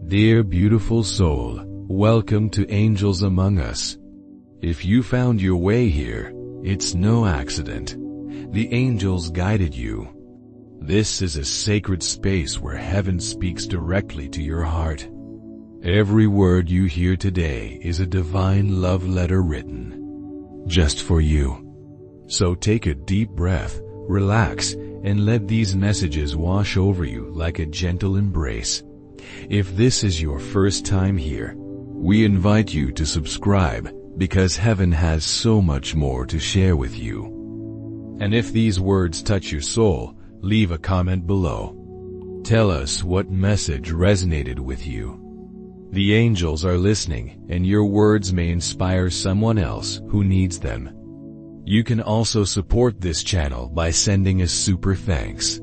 Dear beautiful soul, welcome to Angels Among Us. If you found your way here, it's no accident. The angels guided you. This is a sacred space where heaven speaks directly to your heart. Every word you hear today is a divine love letter written just for you. So take a deep breath, relax, and let these messages wash over you like a gentle embrace. If this is your first time here, we invite you to subscribe because heaven has so much more to share with you. And if these words touch your soul, leave a comment below. Tell us what message resonated with you. The angels are listening, and your words may inspire someone else who needs them. You can also support this channel by sending a super thanks.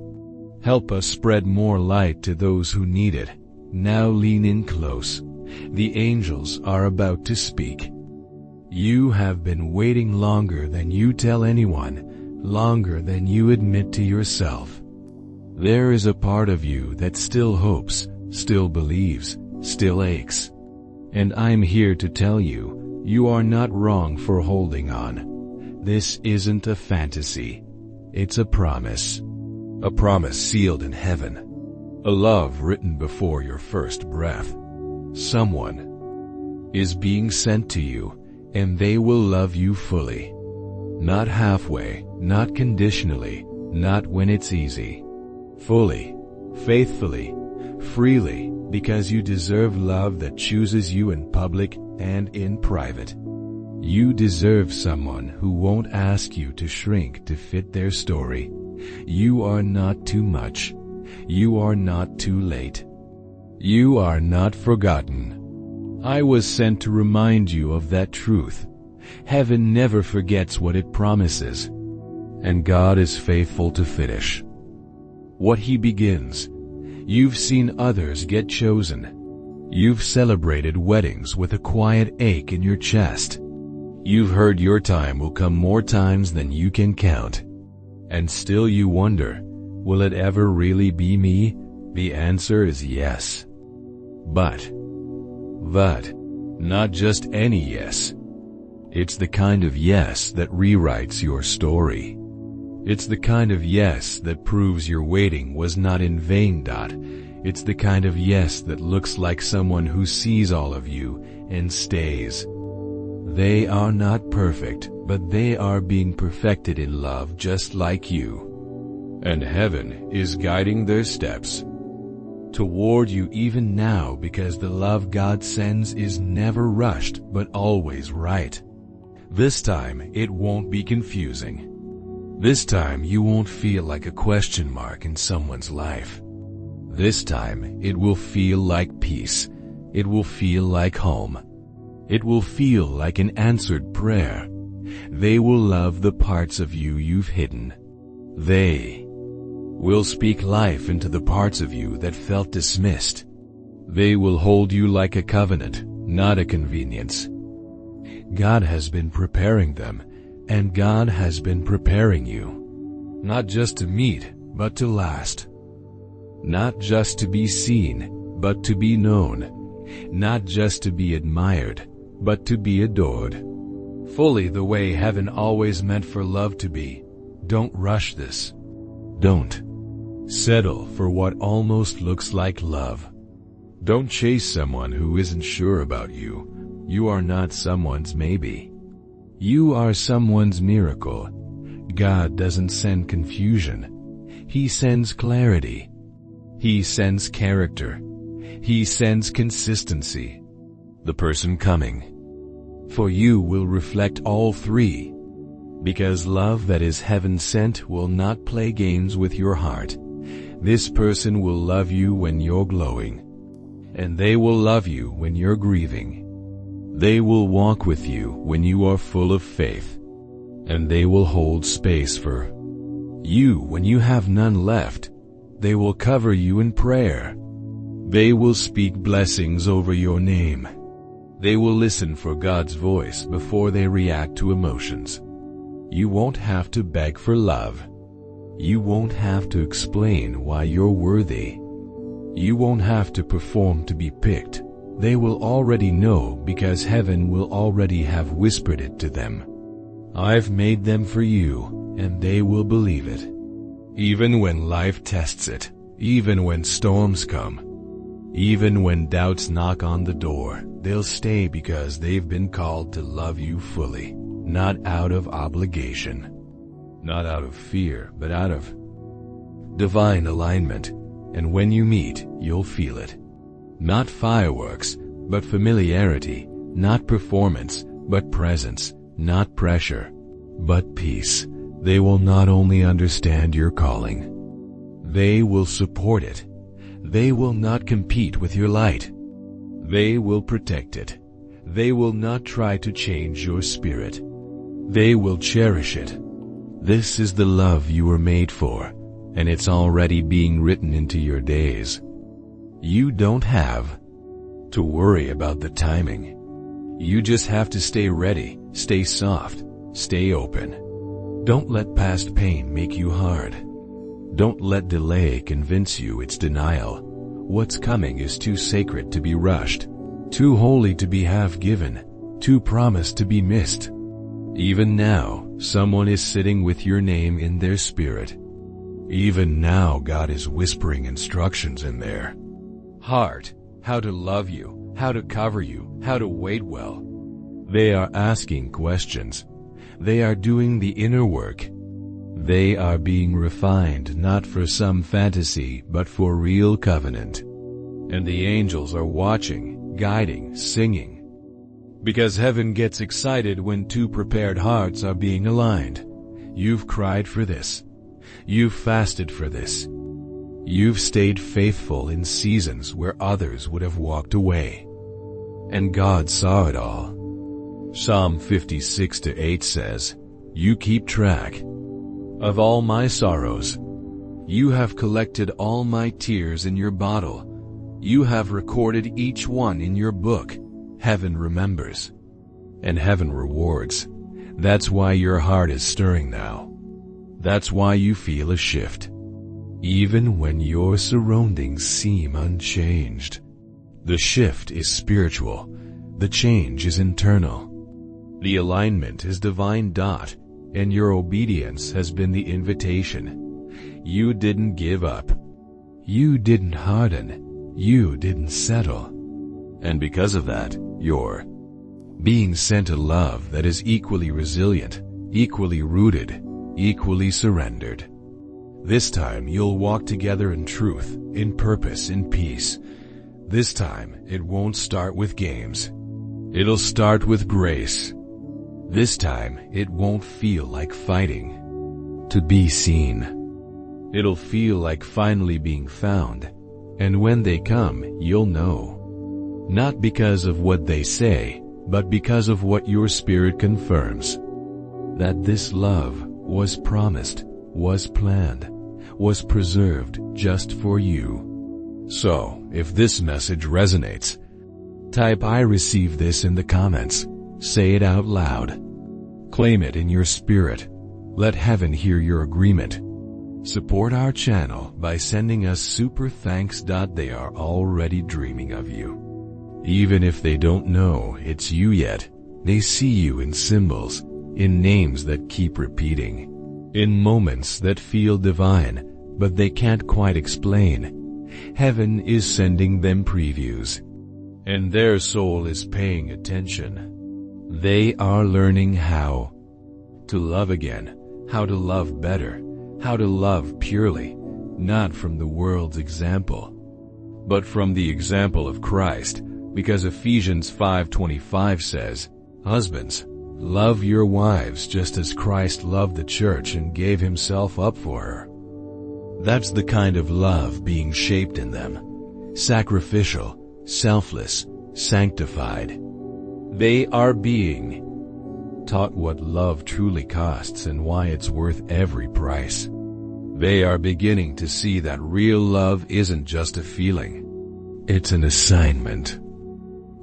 Help us spread more light to those who need it. Now lean in close. The angels are about to speak. You have been waiting longer than you tell anyone, longer than you admit to yourself. There is a part of you that still hopes, still believes, still aches. And I'm here to tell you, you are not wrong for holding on. This isn't a fantasy. It's a promise. A promise sealed in heaven. A love written before your first breath. Someone is being sent to you, and they will love you fully. Not halfway, not conditionally, not when it's easy. Fully, faithfully, freely, because you deserve love that chooses you in public and in private. You deserve someone who won't ask you to shrink to fit their story. You are not too much. You are not too late. You are not forgotten. I was sent to remind you of that truth. Heaven never forgets what it promises. And God is faithful to finish what He begins. You've seen others get chosen. You've celebrated weddings with a quiet ache in your chest. You've heard your time will come more times than you can count. And still you wonder, will it ever really be me? The answer is yes. But, not just any yes. It's the kind of yes that rewrites your story. It's the kind of yes that proves your waiting was not in vain. It's the kind of yes that looks like someone who sees all of you and stays. They are not perfect, but they are being perfected in love just like you. And heaven is guiding their steps toward you even now, because the love God sends is never rushed but always right. This time it won't be confusing. This time you won't feel like a question mark in someone's life. This time it will feel like peace. It will feel like home. It will feel like an answered prayer. They will love the parts of you you've hidden. They will speak life into the parts of you that felt dismissed. They will hold you like a covenant, not a convenience. God has been preparing them, and God has been preparing you. Not just to meet, but to last. Not just to be seen, but to be known. Not just to be admired, but to be adored. Fully the way heaven always meant for love to be. Don't rush this. Don't settle for what almost looks like love. Don't chase someone who isn't sure about you. You are not someone's maybe. You are someone's miracle. God doesn't send confusion. He sends clarity. He sends character. He sends consistency. The person coming for you will reflect all three, because love that is heaven sent will not play games with your heart. This person will love you when you're glowing, and they will love you when you're grieving. They will walk with you when you are full of faith, and they will hold space for you when you have none left. They will cover you in prayer. They will speak blessings over your name. They will listen for God's voice before they react to emotions. You won't have to beg for love. You won't have to explain why you're worthy. You won't have to perform to be picked. They will already know because heaven will already have whispered it to them. I've made them for you, and they will believe it. Even when life tests it, even when storms come, even when doubts knock on the door, they'll stay because they've been called to love you fully, not out of obligation, not out of fear, but out of divine alignment. And when you meet, you'll feel it. Not fireworks, but familiarity, not performance, but presence, not pressure, but peace. They will not only understand your calling, they will support it. They will not compete with your light. They will protect it. They will not try to change your spirit. They will cherish it. This is the love you were made for, and it's already being written into your days. You don't have to worry about the timing. You just have to stay ready, stay soft, stay open. Don't let past pain make you hard. Don't let delay convince you it's denial. What's coming is too sacred to be rushed, too holy to be half given, too promised to be missed. Even now, someone is sitting with your name in their spirit. Even now, God is whispering instructions in their heart, how to love you, how to cover you, how to wait well. They are asking questions. They are doing the inner work. They are being refined not for some fantasy but for real covenant. And the angels are watching, guiding, singing. Because heaven gets excited when two prepared hearts are being aligned. You've cried for this. You've fasted for this. You've stayed faithful in seasons where others would have walked away. And God saw it all. Psalm 56:8 says, "You keep track of all my sorrows. You have collected all my tears in your bottle. You have recorded each one in your book." Heaven remembers. And heaven rewards. That's why your heart is stirring now. That's why you feel a shift. Even when your surroundings seem unchanged. The shift is spiritual. The change is internal. The alignment is divine. And your obedience has been the invitation. You didn't give up. You didn't harden. You didn't settle. And because of that, you're being sent a love that is equally resilient, equally rooted, equally surrendered. This time you'll walk together in truth, in purpose, in peace. This time it won't start with games. It'll start with grace. This time it won't feel like fighting to be seen. It'll feel like finally being found. And when they come, you'll know. Not because of what they say, but because of what your spirit confirms. That this love was promised, was planned, was preserved just for you. So, if this message resonates, type "I receive this" in the comments. Say it out loud. Claim it in your spirit. Let heaven hear your agreement. Support our channel by sending us super thanks. They are already dreaming of you. Even if they don't know it's you yet, they see you in symbols, in names that keep repeating, in moments that feel divine, but they can't quite explain. Heaven is sending them previews, and their soul is paying attention. They are learning how to love again, how to love better, how to love purely, not from the world's example, but from the example of Christ. Because Ephesians 5:25 says, "Husbands, love your wives just as Christ loved the church and gave himself up for her." That's the kind of love being shaped in them. Sacrificial, selfless, sanctified. They are being taught what love truly costs and why it's worth every price. They are beginning to see that real love isn't just a feeling. It's an assignment.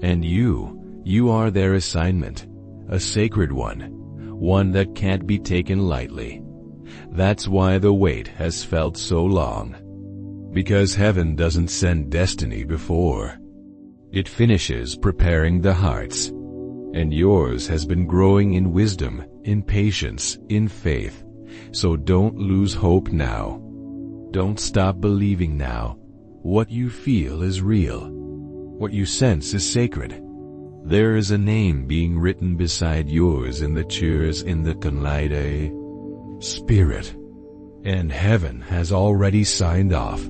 And you are their assignment, a sacred one that can't be taken lightly. That's why the wait has felt so long. Because heaven doesn't send destiny before. It finishes preparing the hearts. And yours has been growing in wisdom, in patience, in faith. So don't lose hope now. Don't stop believing now. What you feel is real. What you sense is sacred. There is a name being written beside yours in the chairs in the Tonlaide Spirit. And heaven has already signed off.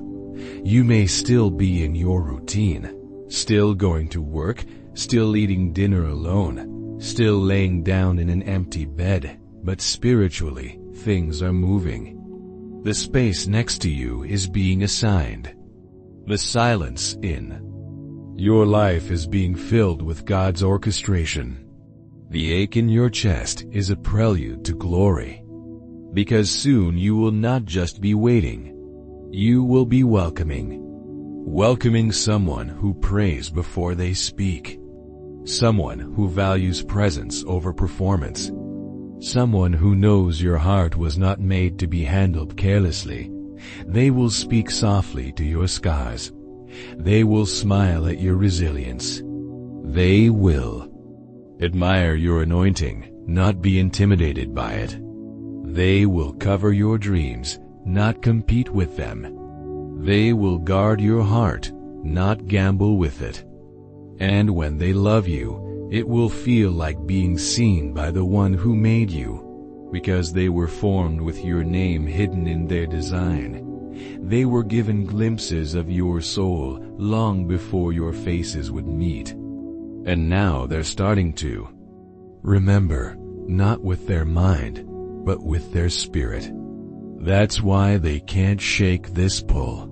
You may still be in your routine, still going to work, still eating dinner alone, still laying down in an empty bed, but spiritually, things are moving. The space next to you is being assigned. The silence in your life is being filled with God's orchestration. The ache in your chest is a prelude to glory. Because soon you will not just be waiting. You will be welcoming. Welcoming someone who prays before they speak. Someone who values presence over performance. Someone who knows your heart was not made to be handled carelessly. They will speak softly to your scars. They will smile at your resilience. They will admire your anointing, not be intimidated by it. They will cover your dreams, not compete with them. They will guard your heart, not gamble with it. And when they love you, it will feel like being seen by the one who made you, because they were formed with your name hidden in their design. They were given glimpses of your soul long before your faces would meet. And now they're starting to remember, not with their mind, but with their spirit. That's why they can't shake this pull.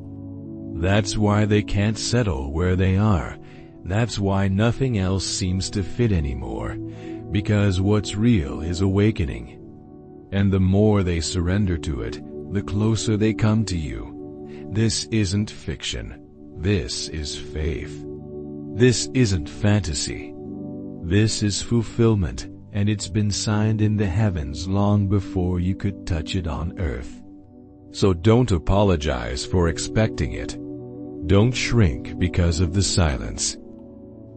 That's why they can't settle where they are. That's why nothing else seems to fit anymore. Because what's real is awakening. And the more they surrender to it, the closer they come to you. This isn't fiction. This is faith. This isn't fantasy. This is fulfillment. And it's been signed in the heavens long before you could touch it on earth. So don't apologize for expecting it. Don't shrink because of the silence.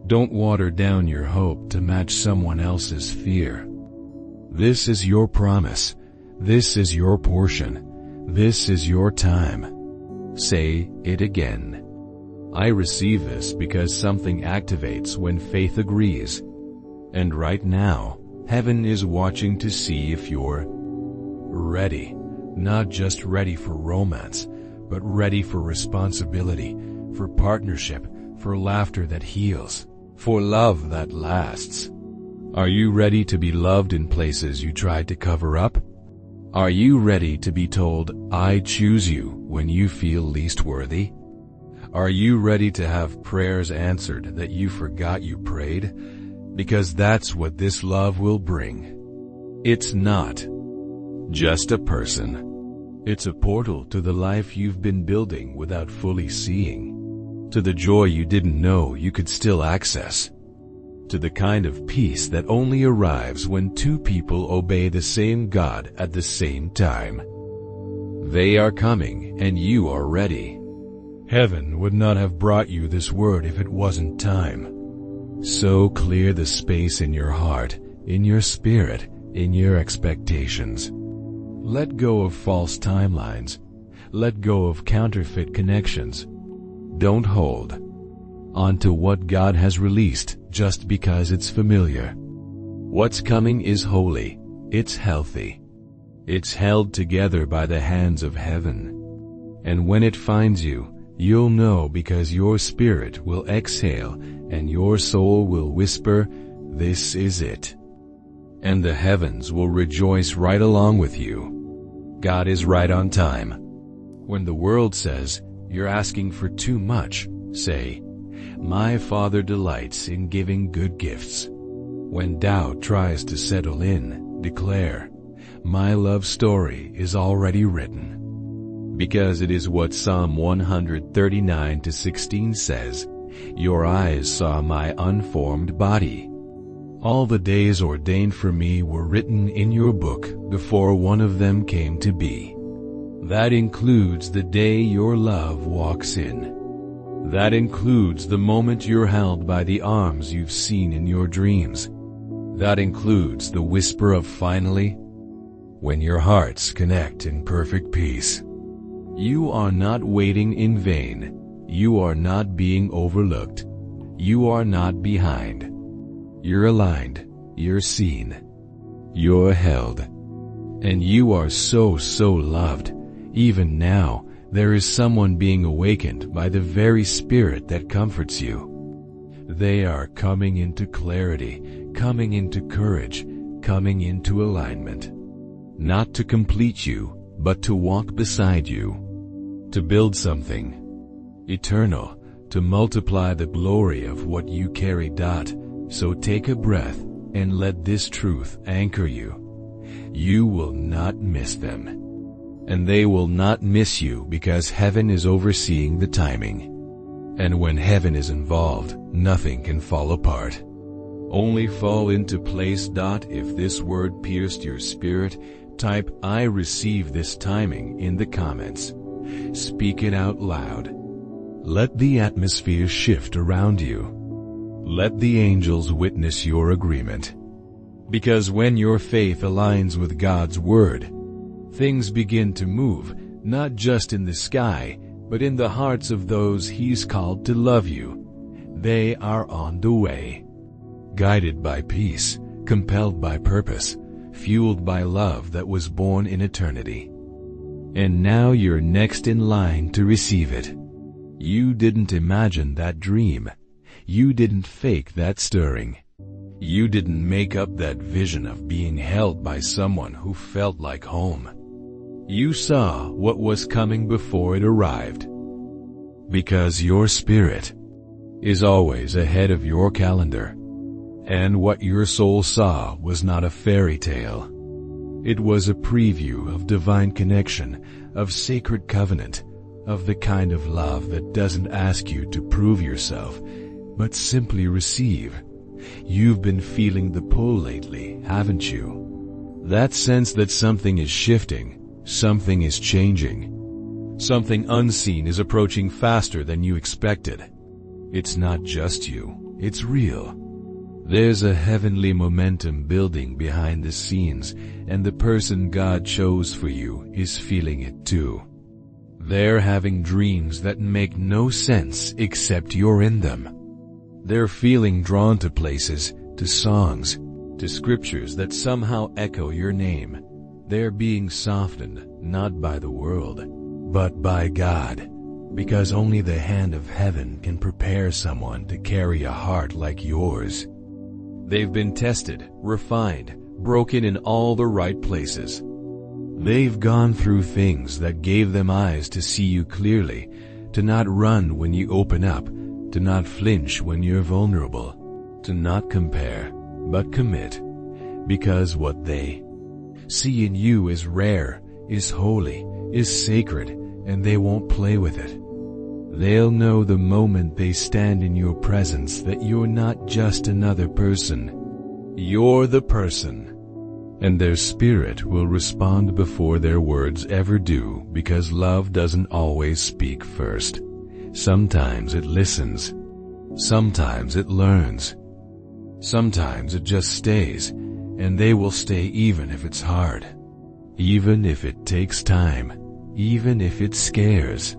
Don't water down your hope to match someone else's fear. This is your promise. This is your portion. This is your time. Say it again. I receive this because something activates when faith agrees. And right now, heaven is watching to see if you're ready. Not just ready for romance, but ready for responsibility, for partnership, for laughter that heals, for love that lasts. Are you ready to be loved in places you tried to cover up? Are you ready to be told, I choose you, when you feel least worthy? Are you ready to have prayers answered that you forgot you prayed? Because that's what this love will bring. It's not just a person. It's a portal to the life you've been building without fully seeing. To the joy you didn't know you could still access. To the kind of peace that only arrives when two people obey the same God at the same time. They are coming and you are ready. Heaven would not have brought you this word if it wasn't time. So clear the space in your heart, in your spirit, in your expectations. Let go of false timelines. Let go of counterfeit connections. Don't hold on to what God has released just because it's familiar. What's coming is holy. It's healthy. It's held together by the hands of heaven. And when it finds you, you'll know because your spirit will exhale and your soul will whisper, this is it. And the heavens will rejoice right along with you. God is right on time. When the world says, you're asking for too much, say, my Father delights in giving good gifts. When doubt tries to settle in, declare, my love story is already written. Because it is what Psalm 139:16 says, your eyes saw my unformed body. All the days ordained for me were written in your book before one of them came to be. That includes the day your love walks in. That includes the moment you're held by the arms you've seen in your dreams. That includes the whisper of finally, when your hearts connect in perfect peace. You are not waiting in vain. You are not being overlooked. You are not behind. You're aligned. You're seen. You're held. And you are so loved. Even now, there is someone being awakened by the very spirit that comforts you. They are coming into clarity, coming into courage, coming into alignment. Not to complete you, but to walk beside you. To build something eternal, to multiply the glory of what you carry. So take a breath and let this truth anchor you. You will not miss them. And they will not miss you because heaven is overseeing the timing. And when heaven is involved, nothing can fall apart. Only fall into place. If this word pierced your spirit, type "I receive this timing" in the comments. Speak it out loud. Let the atmosphere shift around you. Let the angels witness your agreement. Because when your faith aligns with God's word, things begin to move, not just in the sky, but in the hearts of those He's called to love you. They are on the way. Guided by peace, compelled by purpose, fueled by love that was born in eternity. And now you're next in line to receive it. You didn't imagine that dream. You didn't fake that stirring. You didn't make up that vision of being held by someone who felt like home. You saw what was coming before it arrived. Because your spirit is always ahead of your calendar. And what your soul saw was not a fairy tale. It was a preview of divine connection, of sacred covenant, of the kind of love that doesn't ask you to prove yourself, but simply receive. You've been feeling the pull lately, haven't you? That sense that something is shifting, something is changing. Something unseen is approaching faster than you expected. It's not just you, it's real. There's a heavenly momentum building behind the scenes, and the person God chose for you is feeling it too. They're having dreams that make no sense except you're in them. They're feeling drawn to places, to songs, to scriptures that somehow echo your name. They're being softened, not by the world, but by God, because only the hand of heaven can prepare someone to carry a heart like yours. They've been tested, refined, broken in all the right places. They've gone through things that gave them eyes to see you clearly, to not run when you open up, to not flinch when you're vulnerable, to not compare, but commit. Because what they see in you is rare, is holy, is sacred, and they won't play with it. They'll know the moment they stand in your presence that you're not just another person. You're the person. And their spirit will respond before their words ever do, because love doesn't always speak first. Sometimes it listens. Sometimes it learns. Sometimes it just stays, and they will stay even if it's hard. Even if it takes time. Even if it scares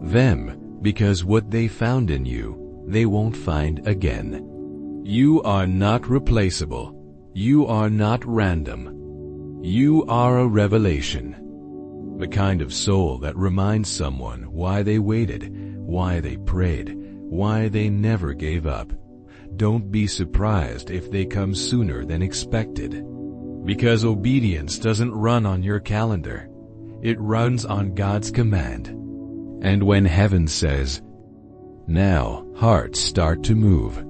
them, because what they found in you, they won't find again. You are not replaceable. You are not random. You are a revelation. The kind of soul that reminds someone why they waited, why they prayed, why they never gave up. Don't be surprised if they come sooner than expected. Because obedience doesn't run on your calendar. It runs on God's command. And when heaven says, now, hearts start to move.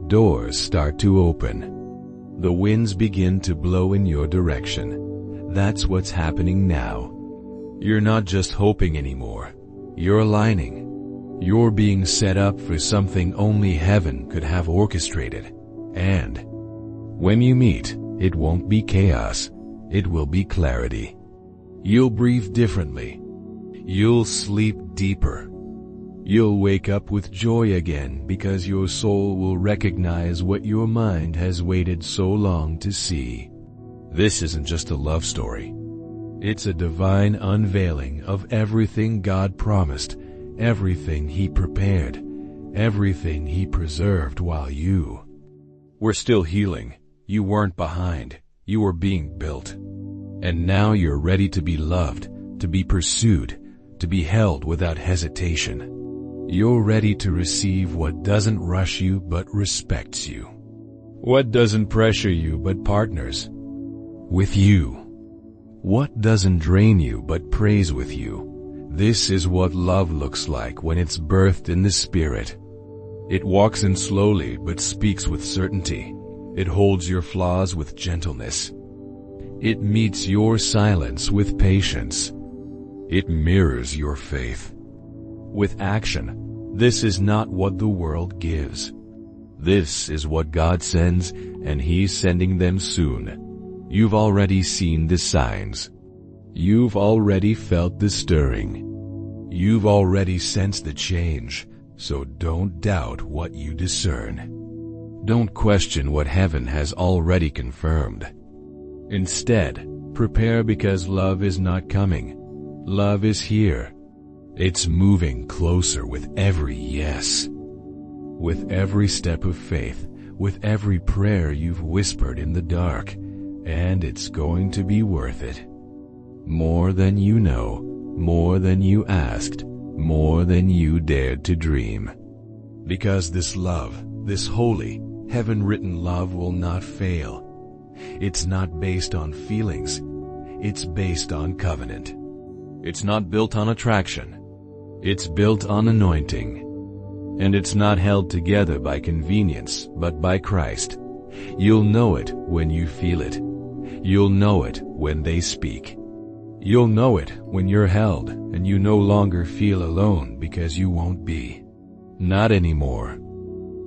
Doors start to open. The winds begin to blow in your direction. That's what's happening now. You're not just hoping anymore. You're aligning. You're being set up for something only heaven could have orchestrated. And when you meet, it won't be chaos. It will be clarity. You'll breathe differently. You'll sleep deeper. You'll wake up with joy again because your soul will recognize what your mind has waited so long to see. This isn't just a love story. It's a divine unveiling of everything God promised, everything He prepared, everything He preserved while you were still healing. You weren't behind. You were being built. And now you're ready to be loved, to be pursued, to be held without hesitation. You're ready to receive what doesn't rush you but respects you. What doesn't pressure you but partners with you. What doesn't drain you but prays with you. This is what love looks like when it's birthed in the Spirit. It walks in slowly but speaks with certainty. It holds your flaws with gentleness. It meets your silence with patience. It mirrors your faith with action. This is not what the world gives. This is what God sends, and He's sending them soon. You've already seen the signs. You've already felt the stirring. You've already sensed the change, so don't doubt what you discern. Don't question what heaven has already confirmed. Instead, prepare because love is not coming. Love is here. It's moving closer with every yes. With every step of faith, with every prayer you've whispered in the dark, and it's going to be worth it. More than you know, more than you asked, more than you dared to dream. Because this love, this holy, heaven-written love will not fail. It's not based on feelings. It's based on covenant. It's not built on attraction. It's built on anointing. And it's not held together by convenience, but by Christ. You'll know it when you feel it. You'll know it when they speak. You'll know it when you're held and you no longer feel alone because you won't be. Not anymore.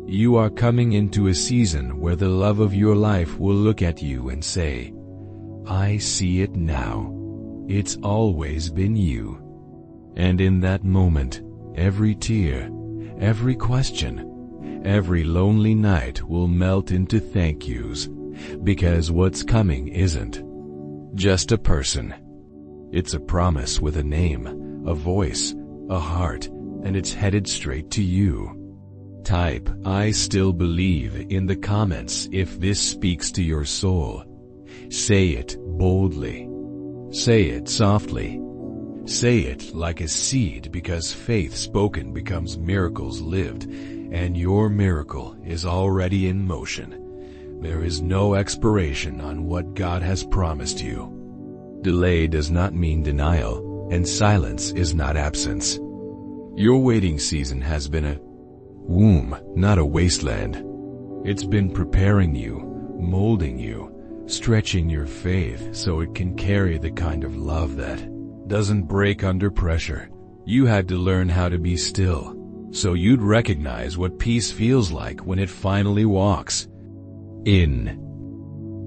You are coming into a season where the love of your life will look at you and say, I see it now. It's always been you. And in that moment, every tear, every question, every lonely night will melt into thank yous, because what's coming isn't just a person. It's a promise with a name, a voice, a heart, and it's headed straight to you. Type, I still believe in the comments if this speaks to your soul. Say it boldly. Say it softly. Say it like a seed, because faith spoken becomes miracles lived, and your miracle is already in motion. There is no expiration on what God has promised you. Delay does not mean denial, and silence is not absence. Your waiting season has been a womb, not a wasteland. It's been preparing you, molding you, stretching your faith so it can carry the kind of love that doesn't break under pressure. You had to learn how to be still, so you'd recognize what peace feels like when it finally walks in.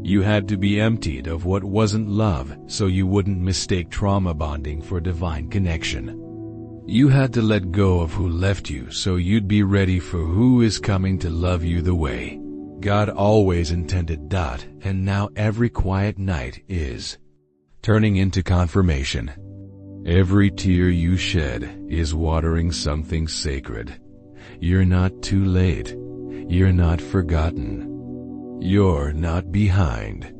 You had to be emptied of what wasn't love so you wouldn't mistake trauma bonding for divine connection. You had to let go of who left you so you'd be ready for who is coming to love you the way God always intended. And now every quiet night is turning into confirmation. Every tear you shed is watering something sacred. You're not too late. You're not forgotten. You're not behind.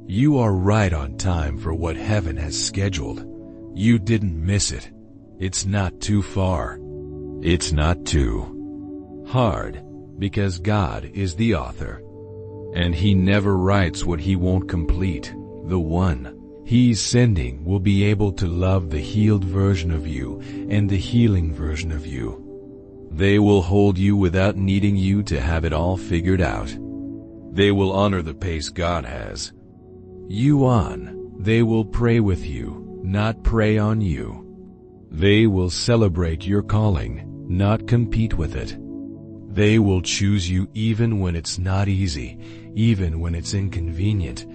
You are right on time for what heaven has scheduled. You didn't miss it. It's not too far. It's not too hard, because God is the author. And He never writes what He won't complete. The one He's sending will be able to love the healed version of you and the healing version of you. They will hold you without needing you to have it all figured out. They will honor the pace God has you on. They will pray with you, not prey on you. They will celebrate your calling, not compete with it. They will choose you even when it's not easy, even when it's inconvenient,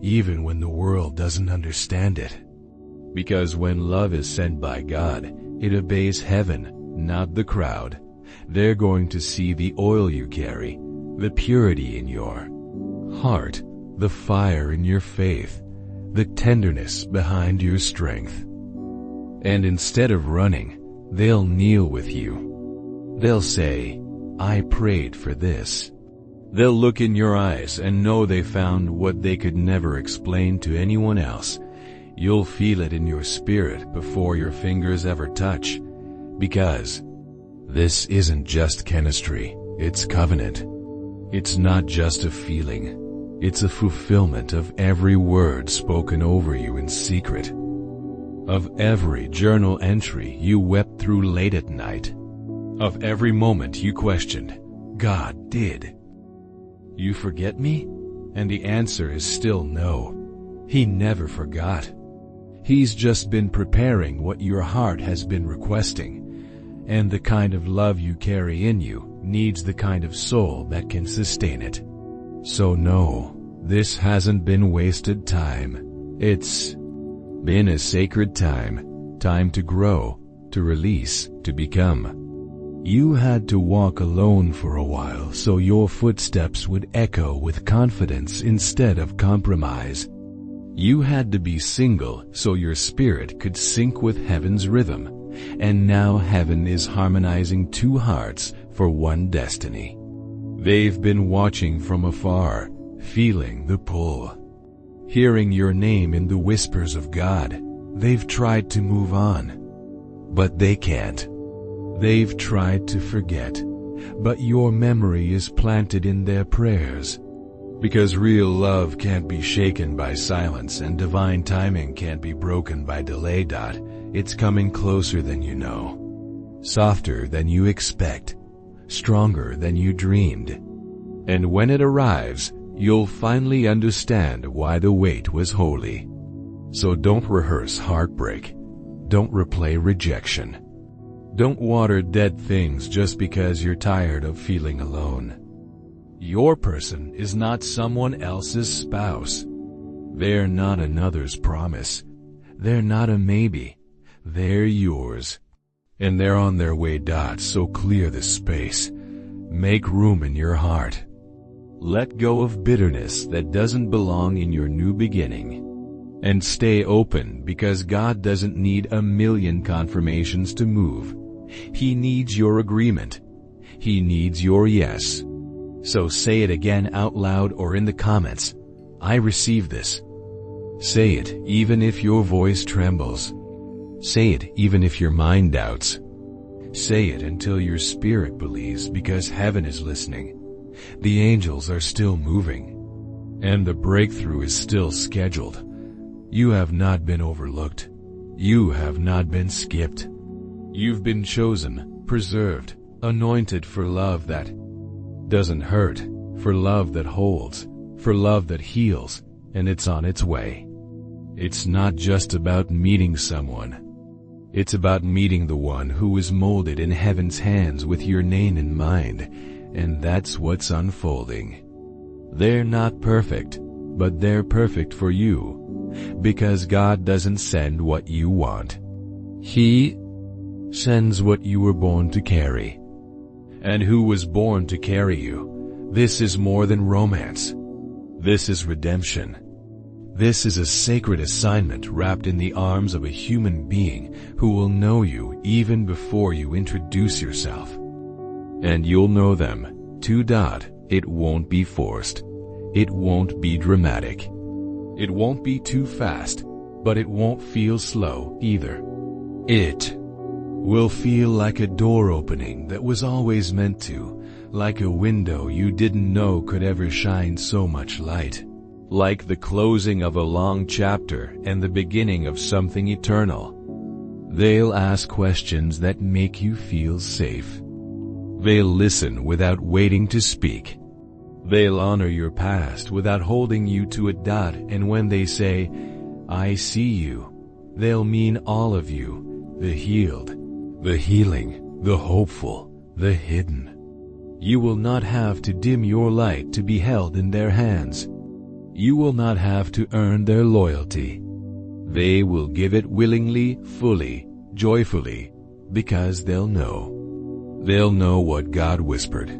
even when the world doesn't understand it. Because when love is sent by God, it obeys heaven, not the crowd. They're going to see the oil you carry, the purity in your heart, the fire in your faith, the tenderness behind your strength. And instead of running, they'll kneel with you. They'll say, "I prayed for this." They'll look in your eyes and know they found what they could never explain to anyone else. You'll feel it in your spirit before your fingers ever touch. Because this isn't just chemistry, it's covenant. It's not just a feeling. It's a fulfillment of every word spoken over you in secret. Of every journal entry you wept through late at night. Of every moment you questioned, "God did you forget me?" And the answer is still no. He never forgot. He's just been preparing what your heart has been requesting. And the kind of love you carry in you needs the kind of soul that can sustain it. So no, this hasn't been wasted time. It's been a sacred time. Time to grow, to release, to become. You had to walk alone for a while so your footsteps would echo with confidence instead of compromise. You had to be single so your spirit could sync with heaven's rhythm. And now heaven is harmonizing two hearts for one destiny. They've been watching from afar, feeling the pull. Hearing your name in the whispers of God. They've tried to move on, but they can't. They've tried to forget, but your memory is planted in their prayers. Because real love can't be shaken by silence and divine timing can't be broken by delay. It's coming closer than you know. Softer than you expect. Stronger than you dreamed. And when it arrives, you'll finally understand why the wait was holy. So don't rehearse heartbreak. Don't replay rejection. Don't water dead things just because you're tired of feeling alone. Your person is not someone else's spouse. They're not another's promise. They're not a maybe. They're yours. And they're on their way. So clear the space. Make room in your heart. Let go of bitterness that doesn't belong in your new beginning. And stay open because God doesn't need a million confirmations to move. He needs your agreement. He needs your yes. So say it again out loud or in the comments. I receive this. Say it even if your voice trembles. Say it even if your mind doubts. Say it until your spirit believes because heaven is listening. The angels are still moving. And the breakthrough is still scheduled. You have not been overlooked. You have not been skipped. You've been chosen, preserved, anointed for love that doesn't hurt, for love that holds, for love that heals, and it's on its way. It's not just about meeting someone. It's about meeting the one who is molded in heaven's hands with your name in mind, and that's what's unfolding. They're not perfect, but they're perfect for you. Because God doesn't send what you want. He sends what you were born to carry. And who was born to carry you? This is more than romance. This is redemption. This is a sacred assignment wrapped in the arms of a human being who will know you even before you introduce yourself. And you'll know them, too. It won't be forced. It won't be dramatic. It won't be too fast, but it won't feel slow either. It will feel like a door opening that was always meant to, like a window you didn't know could ever shine so much light. Like the closing of a long chapter and the beginning of something eternal. They'll ask questions that make you feel safe. They'll listen without waiting to speak. They'll honor your past without holding you to it. And when they say, I see you, they'll mean all of you, the healed, the healing, the hopeful, the hidden. You will not have to dim your light to be held in their hands. You will not have to earn their loyalty. They will give it willingly, fully, joyfully, because they'll know. They'll know what God whispered.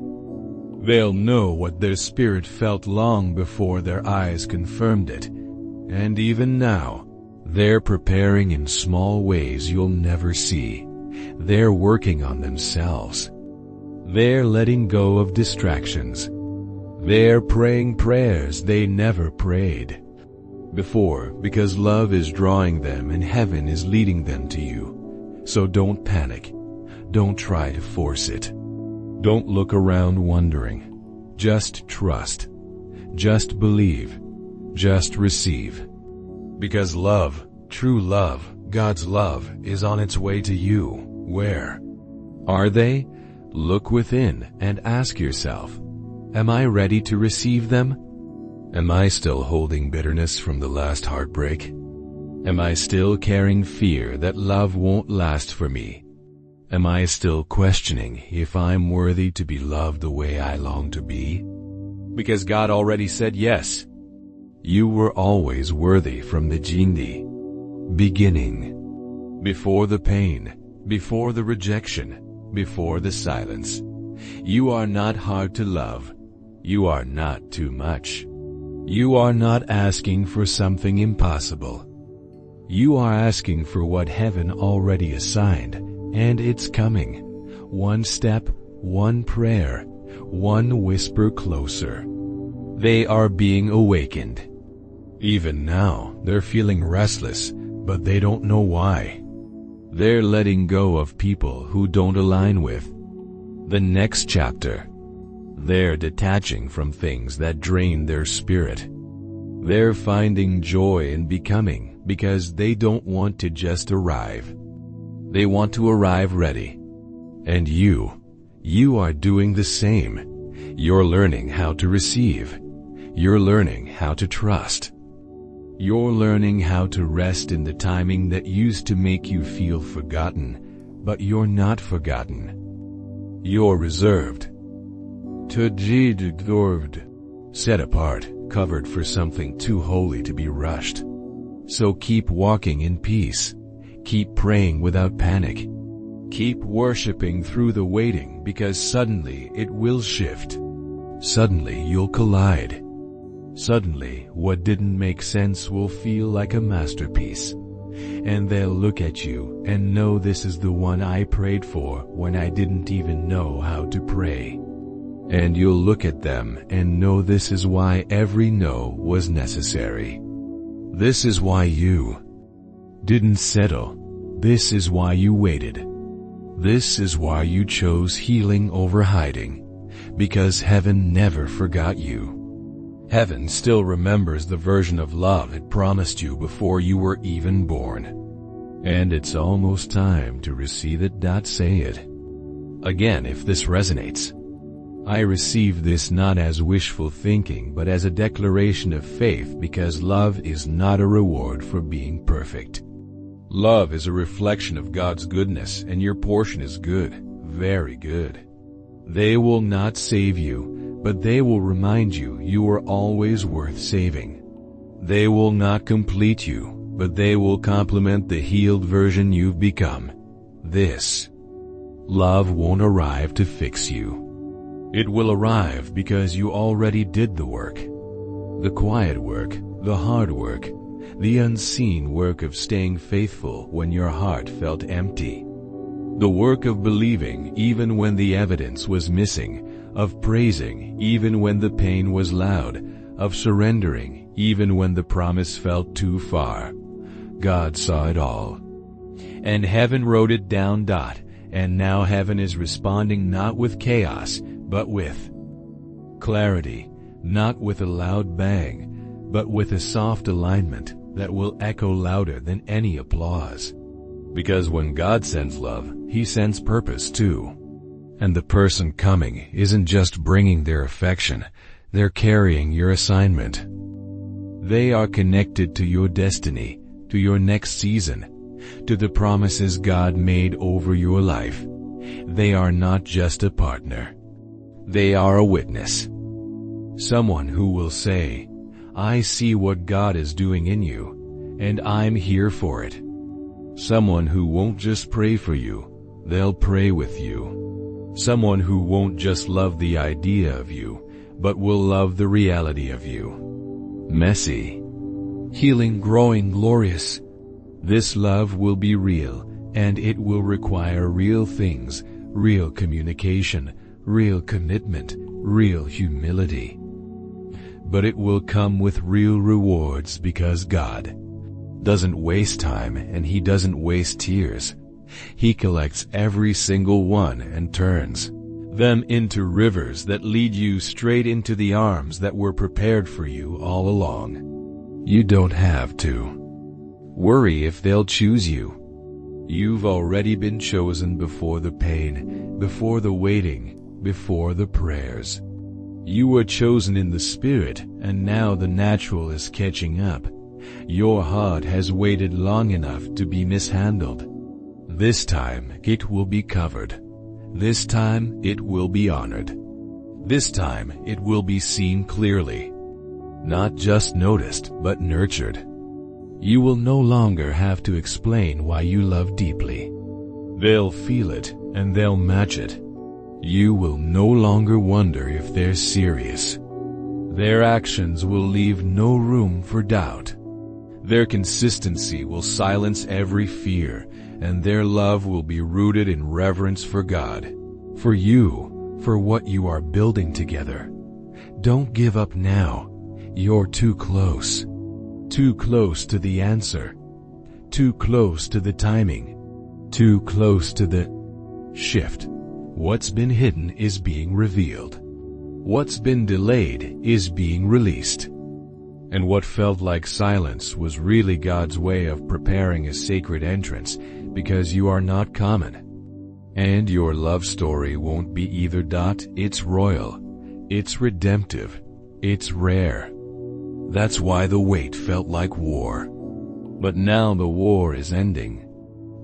They'll know what their spirit felt long before their eyes confirmed it. And even now, they're preparing in small ways you'll never see. They're working on themselves. They're letting go of distractions. They're praying prayers they never prayed before, because love is drawing them and heaven is leading them to you. So don't panic. Don't try to force it. Don't look around wondering. Just trust. Just believe. Just receive. Because love, true love, God's love, is on its way to you. Where are they? Look within and ask yourself, am I ready to receive them? Am I still holding bitterness from the last heartbreak? Am I still carrying fear that love won't last for me? Am I still questioning if I'm worthy to be loved the way I long to be? Because God already said yes. You were always worthy from the beginning. Before the pain, before the rejection, before the silence. You are not hard to love. You are not too much. You are not asking for something impossible. You are asking for what heaven already assigned, and it's coming. One step, one prayer, one whisper closer. They are being awakened. Even now, they're feeling restless, but they don't know why. They're letting go of people who don't align with the next chapter. They're detaching from things that drain their spirit. They're finding joy in becoming because they don't want to just arrive. They want to arrive ready. And you are doing the same. You're learning how to receive. You're learning how to trust. You're learning how to rest in the timing that used to make you feel forgotten, but you're not forgotten. You're reserved. Set apart, covered for something too holy to be rushed. So keep walking in peace. Keep praying without panic. Keep worshiping through the waiting, because suddenly it will shift. Suddenly you'll collide. Suddenly, what didn't make sense will feel like a masterpiece. And they'll look at you and know this is the one I prayed for when I didn't even know how to pray. And you'll look at them and know this is why every no was necessary. This is why you didn't settle. This is why you waited. This is why you chose healing over hiding. Because heaven never forgot you. Heaven still remembers the version of love it promised you before you were even born. And it's almost time to receive it. Say it again if this resonates. I receive this not as wishful thinking but as a declaration of faith, because love is not a reward for being perfect. Love is a reflection of God's goodness, and your portion is good, very good. They will not save you, but they will remind you you are always worth saving. They will not complete you, but they will complement the healed version you've become. This love won't arrive to fix you. It will arrive because you already did the work. The quiet work, the hard work, the unseen work of staying faithful when your heart felt empty. The work of believing even when the evidence was missing, of praising even when the pain was loud, of surrendering even when the promise felt too far. God saw it all. And heaven wrote it down. And now heaven is responding not with chaos, but with clarity, not with a loud bang, but with a soft alignment that will echo louder than any applause. Because when God sends love, He sends purpose too. And the person coming isn't just bringing their affection, they're carrying your assignment. They are connected to your destiny, to your next season, to the promises God made over your life. They are not just a partner. They are a witness. Someone who will say, I see what God is doing in you, and I'm here for it. Someone who won't just pray for you, they'll pray with you. Someone who won't just love the idea of you, but will love the reality of you. Messy, healing, growing, glorious. This love will be real, and it will require real things, real communication, real commitment, real humility. But it will come with real rewards because God doesn't waste time and He doesn't waste tears. He collects every single one and turns them into rivers that lead you straight into the arms that were prepared for you all along. You don't have to worry if they'll choose you. You've already been chosen before the pain, before the waiting, before the prayers. You were chosen in the Spirit, and now the natural is catching up. Your heart has waited long enough to be mishandled. This time it will be covered. This time it will be honored. This time it will be seen clearly. Not just noticed, but nurtured. You will no longer have to explain why you love deeply. They'll feel it, and they'll match it. You will no longer wonder if they're serious. Their actions will leave no room for doubt. Their consistency will silence every fear, and their love will be rooted in reverence for God, for you, for what you are building together. Don't give up now. You're too close to the answer, too close to the timing, too close to the shift. What's been hidden is being revealed. What's been delayed is being released. And what felt like silence was really God's way of preparing a sacred entrance, because you are not common. And your love story won't be either. It's royal, it's redemptive, it's rare. That's why the wait felt like war. But now the war is ending.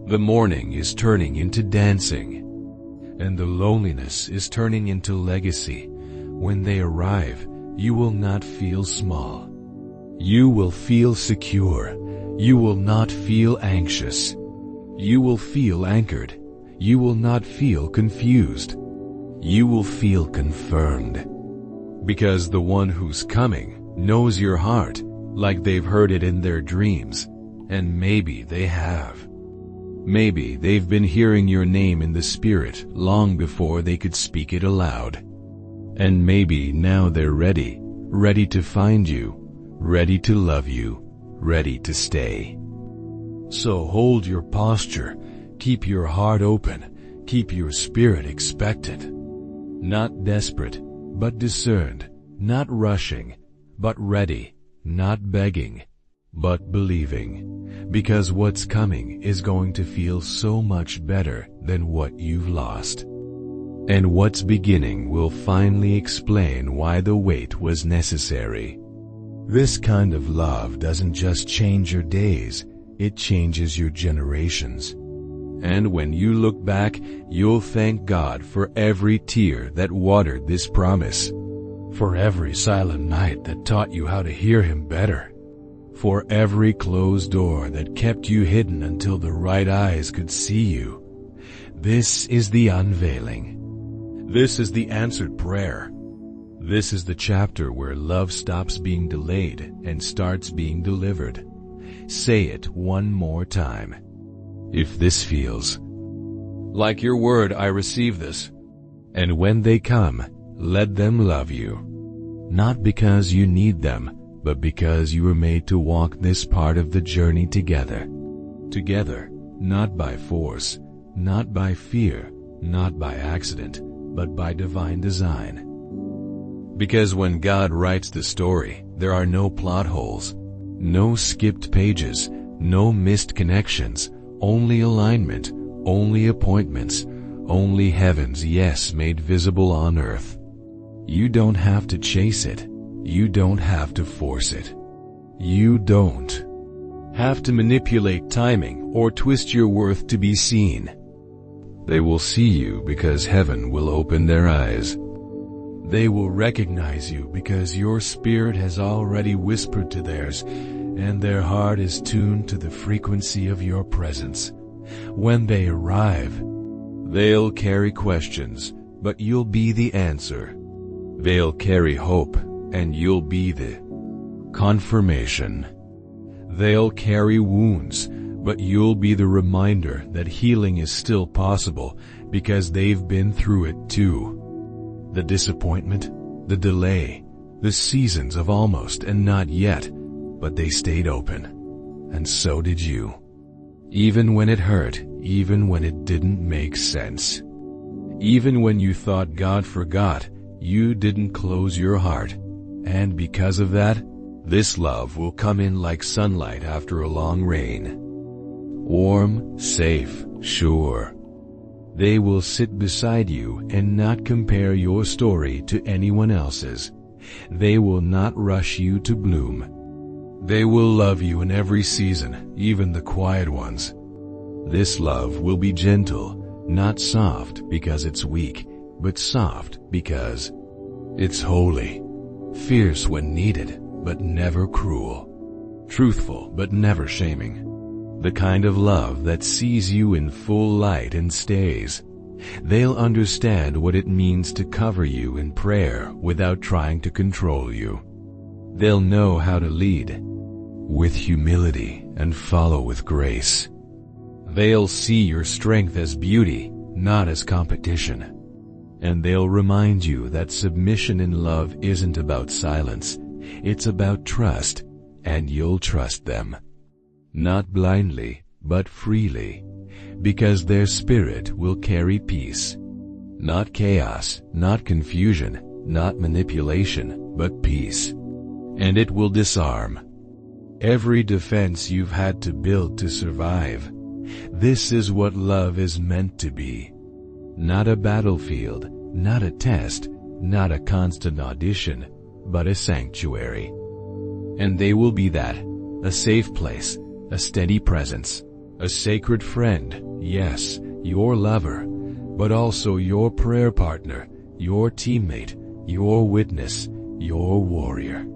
The mourning is turning into dancing. And the loneliness is turning into legacy. When they arrive, you will not feel small. You will feel secure. You will not feel anxious. You will feel anchored. You will not feel confused. You will feel confirmed. Because the one who's coming knows your heart, like they've heard it in their dreams. And maybe they have. Maybe they've been hearing your name in the Spirit long before they could speak it aloud. And maybe now they're ready to find you, ready to love you, ready to stay. So hold your posture, keep your heart open, keep your spirit expectant. Not desperate, but discerned, not rushing, but ready, not begging, but believing, because what's coming is going to feel so much better than what you've lost. And what's beginning will finally explain why the wait was necessary. This kind of love doesn't just change your days, it changes your generations. And when you look back, you'll thank God for every tear that watered this promise, for every silent night that taught you how to hear Him better, for every closed door that kept you hidden until the right eyes could see you. This is the unveiling. This is the answered prayer. This is the chapter where love stops being delayed and starts being delivered. Say it one more time. If this feels like your word, I receive this. And when they come, let them love you. Not because you need them, but because you were made to walk this part of the journey together. Together, not by force, not by fear, not by accident, but by divine design. Because when God writes the story, there are no plot holes, no skipped pages, no missed connections, only alignment, only appointments, only heaven's yes made visible on earth. You don't have to chase it. You don't have to force it. You don't have to manipulate timing or twist your worth to be seen. They will see you because heaven will open their eyes. They will recognize you because your spirit has already whispered to theirs, and their heart is tuned to the frequency of your presence. When they arrive, they'll carry questions, but you'll be the answer. They'll carry hope, and you'll be the confirmation. They'll carry wounds, but you'll be the reminder that healing is still possible because they've been through it too. The disappointment, the delay, the seasons of almost and not yet, but they stayed open. And so did you. Even when it hurt, even when it didn't make sense. Even when you thought God forgot, you didn't close your heart. And because of that, this love will come in like sunlight after a long rain. Warm, safe, sure. They will sit beside you and not compare your story to anyone else's. They will not rush you to bloom. They will love you in every season, even the quiet ones. This love will be gentle, not soft because it's weak, but soft because it's holy. Fierce when needed, but never cruel. Truthful, but never shaming. The kind of love that sees you in full light and stays. They'll understand what it means to cover you in prayer without trying to control you. They'll know how to lead with humility and follow with grace. They'll see your strength as beauty, not as competition. And they'll remind you that submission in love isn't about silence, it's about trust, and you'll trust them. Not blindly, but freely, because their spirit will carry peace. Not chaos, not confusion, not manipulation, but peace. And it will disarm every defense you've had to build to survive. This is what love is meant to be. Not a battlefield, not a test, not a constant audition, but a sanctuary. And they will be that, a safe place, a steady presence, a sacred friend, yes, your lover, but also your prayer partner, your teammate, your witness, your warrior.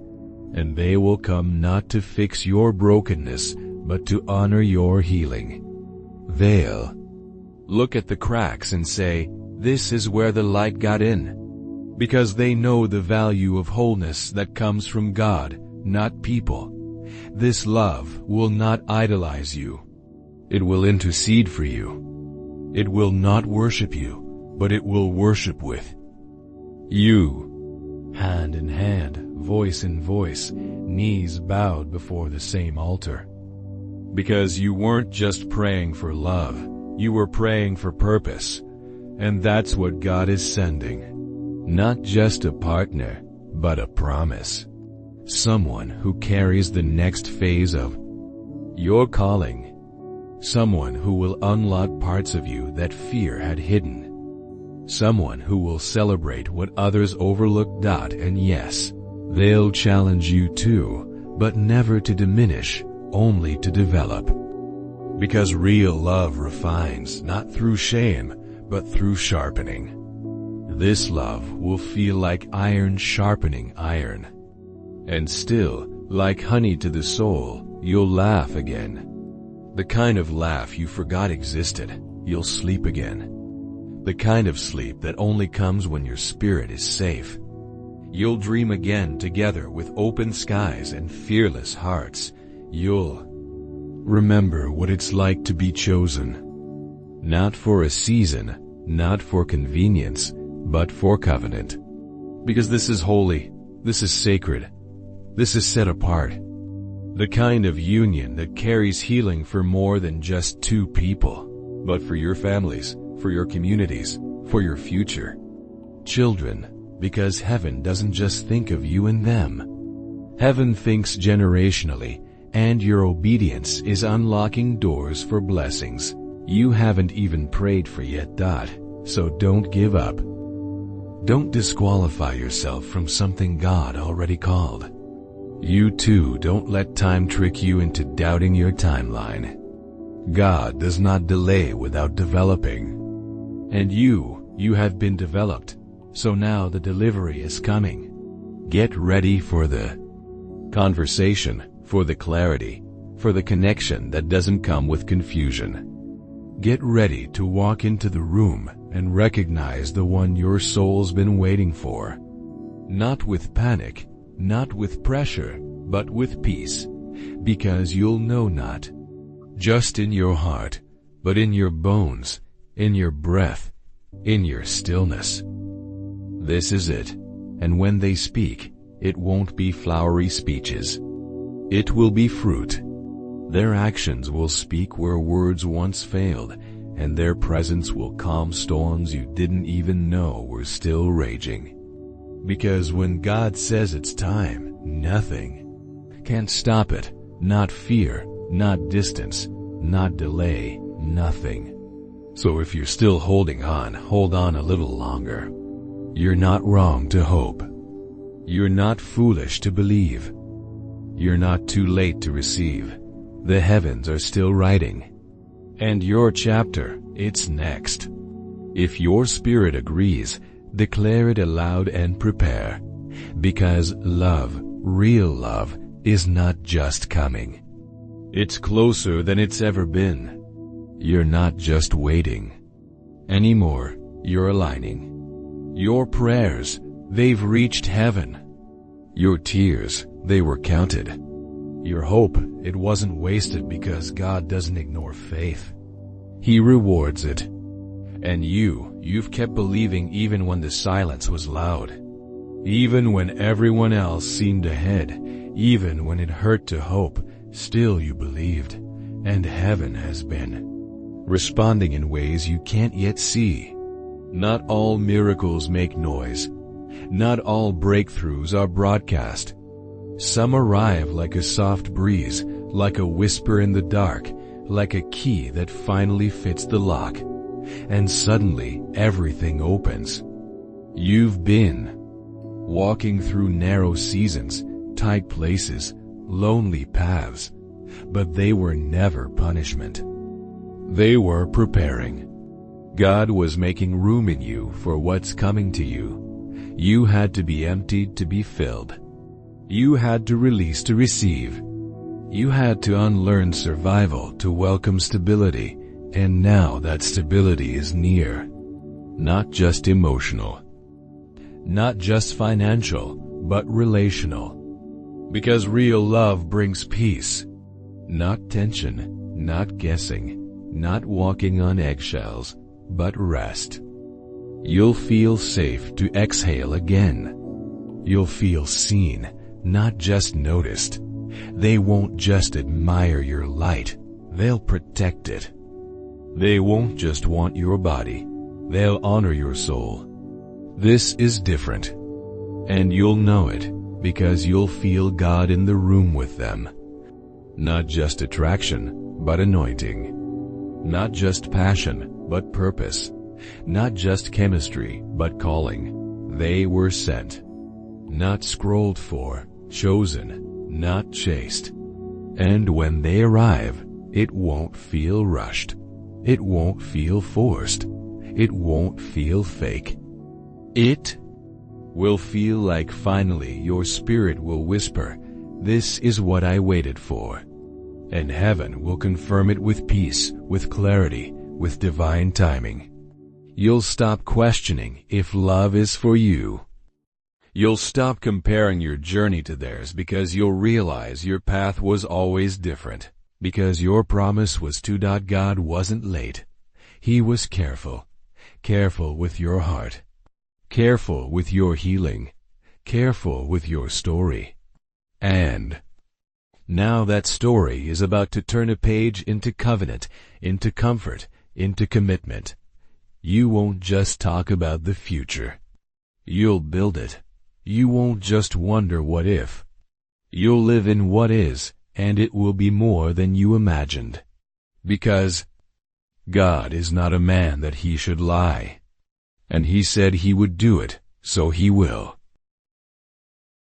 And they will come not to fix your brokenness, but to honor your healing. They'll look at the cracks and say, "This is where the light got in," because they know the value of wholeness that comes from God, not people. This love will not idolize you. It will intercede for you. It will not worship you, but it will worship with you. Hand in hand, voice in voice, knees bowed before the same altar. Because you weren't just praying for love, you were praying for purpose. And that's what God is sending. Not just a partner, but a promise. Someone who carries the next phase of your calling. Someone who will unlock parts of you that fear had hidden. Someone who will celebrate what others overlooked. And yes, they'll challenge you too, but never to diminish, only to develop. Because real love refines, not through shame, but through sharpening. This love will feel like iron sharpening iron. And still, like honey to the soul, you'll laugh again. The kind of laugh you forgot existed. You'll sleep again. The kind of sleep that only comes when your spirit is safe. You'll dream again together with open skies and fearless hearts. You'll remember what it's like to be chosen. Not for a season, not for convenience, but for covenant. Because this is holy, this is sacred, this is set apart. The kind of union that carries healing for more than just two people, but for your families, for your communities, for your future children, because heaven doesn't just think of you and them. Heaven thinks generationally, and your obedience is unlocking doors for blessings you haven't even prayed for yet. So don't give up. Don't disqualify yourself from something God already called. You too don't let time trick you into doubting your timeline. God does not delay without developing. And you have been developed, so now the delivery is coming. Get ready for the conversation, for the clarity, for the connection that doesn't come with confusion. Get ready to walk into the room and recognize the one your soul's been waiting for. Not with panic, not with pressure, but with peace, because you'll know not just in your heart, but in your bones, in your breath, in your stillness. This is it, and when they speak, it won't be flowery speeches. It will be fruit. Their actions will speak where words once failed, and their presence will calm storms you didn't even know were still raging. Because when God says it's time, nothing can stop it. Not fear, not distance, not delay, nothing. So if you're still holding on, hold on a little longer. You're not wrong to hope. You're not foolish to believe. You're not too late to receive. The heavens are still writing. And your chapter, it's next. If your spirit agrees, declare it aloud and prepare. Because love, real love, is not just coming. It's closer than it's ever been. You're not just waiting anymore, you're aligning. Your prayers, they've reached heaven. Your tears, they were counted. Your hope, it wasn't wasted because God doesn't ignore faith. He rewards it. And you've kept believing even when the silence was loud. Even when everyone else seemed ahead. Even when it hurt to hope, still you believed. And heaven has been responding in ways you can't yet see. Not all miracles make noise. Not all breakthroughs are broadcast. Some arrive like a soft breeze, like a whisper in the dark, like a key that finally fits the lock. And suddenly everything opens. You've been walking through narrow seasons, tight places, lonely paths, but they were never punishment. They were preparing. God was making room in you for what's coming to you. You had to be emptied to be filled. You had to release to receive. You had to unlearn survival to welcome stability, and now that stability is near. Not just emotional, not just financial, but relational. Because real love brings peace. Not tension, not guessing, not walking on eggshells, but rest. You'll feel safe to exhale again. You'll feel seen, not just noticed. They won't just admire your light, they'll protect it. They won't just want your body, they'll honor your soul. This is different. And you'll know it, because you'll feel God in the room with them. Not just attraction, but anointing. Not just passion, but purpose. Not just chemistry, but calling. They were sent. Not scrolled for, chosen, not chased. And when they arrive, it won't feel rushed. It won't feel forced. It won't feel fake. It will feel like finally your spirit will whisper, "This is what I waited for." And heaven will confirm it with peace, with clarity, with divine timing. You'll stop questioning if love is for you. You'll stop comparing your journey to theirs because you'll realize your path was always different. Because your promise was to. God wasn't late. He was careful. Careful with your heart. Careful with your healing. Careful with your story. And now that story is about to turn a page into covenant, into comfort, into commitment. You won't just talk about the future. You'll build it. You won't just wonder what if. You'll live in what is, and it will be more than you imagined. Because God is not a man that he should lie. And he said he would do it, so he will.